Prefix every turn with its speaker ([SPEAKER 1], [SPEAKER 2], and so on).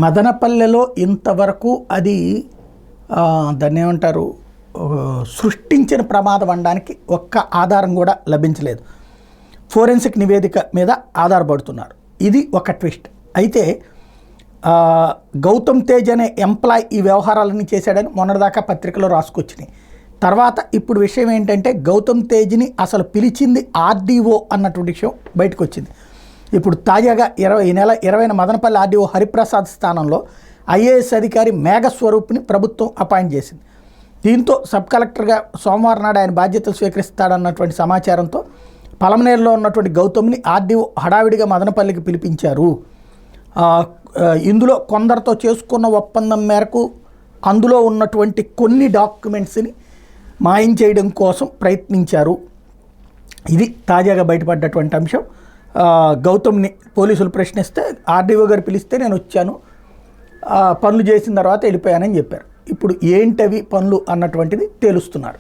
[SPEAKER 1] మదనపల్లెలో ఇంతవరకు అది దాన్ని ఏమంటారు సృష్టించిన ప్రమాదం అనడానికి ఒక్క ఆధారం కూడా లభించలేదు. ఫోరెన్సిక్ నివేదిక మీద ఆధారపడుతున్నారు. ఇది ఒక ట్విస్ట్. అయితే గౌతమ్ తేజ్ అనే ఎంప్లాయ్ ఈ వ్యవహారాలన్నీ చేశాడని మొన్నటిదాకా పత్రికలో రాసుకొచ్చినాయి. తర్వాత ఇప్పుడు విషయం ఏంటంటే గౌతమ్ తేజ్ని అసలు పిలిచింది ఆర్డీఓ అన్నటువంటి విషయం బయటకు వచ్చింది. ఇప్పుడు తాజాగా ఈ నెల 20న మదనపల్లి ఆర్డీఓ హరిప్రసాద్ స్థానంలో ఐఏఎస్ అధికారి మేఘస్వరూప్ని ప్రభుత్వం అపాయింట్ చేసింది. దీంతో సబ్ కలెక్టర్గా సోమవారం నాడు ఆయన బాధ్యతలు స్వీకరిస్తాడన్నటువంటి సమాచారంతో పలమనేరులో ఉన్నటువంటి గౌతమ్ని ఆర్డీఓ హడావిడిగా మదనపల్లికి పిలిపించారు. ఇందులో కొందరితో చేసుకున్న ఒప్పందం మేరకు అందులో ఉన్నటువంటి కొన్ని డాక్యుమెంట్స్ని మాయం చేయడం కోసం ప్రయత్నించారు. ఇది తాజాగా బయటపడ్డటువంటి అంశం. గౌతమ్ని పోలీసులు ప్రశ్నిస్తే ఆర్డీఓ గారు పిలిస్తే నేను వచ్చాను, పనులు చేసిన తర్వాత వెళ్ళిపోయానని చెప్పారు. ఇప్పుడు ఏంటవి పనులు అన్నటువంటిది తేలుస్తున్నారు.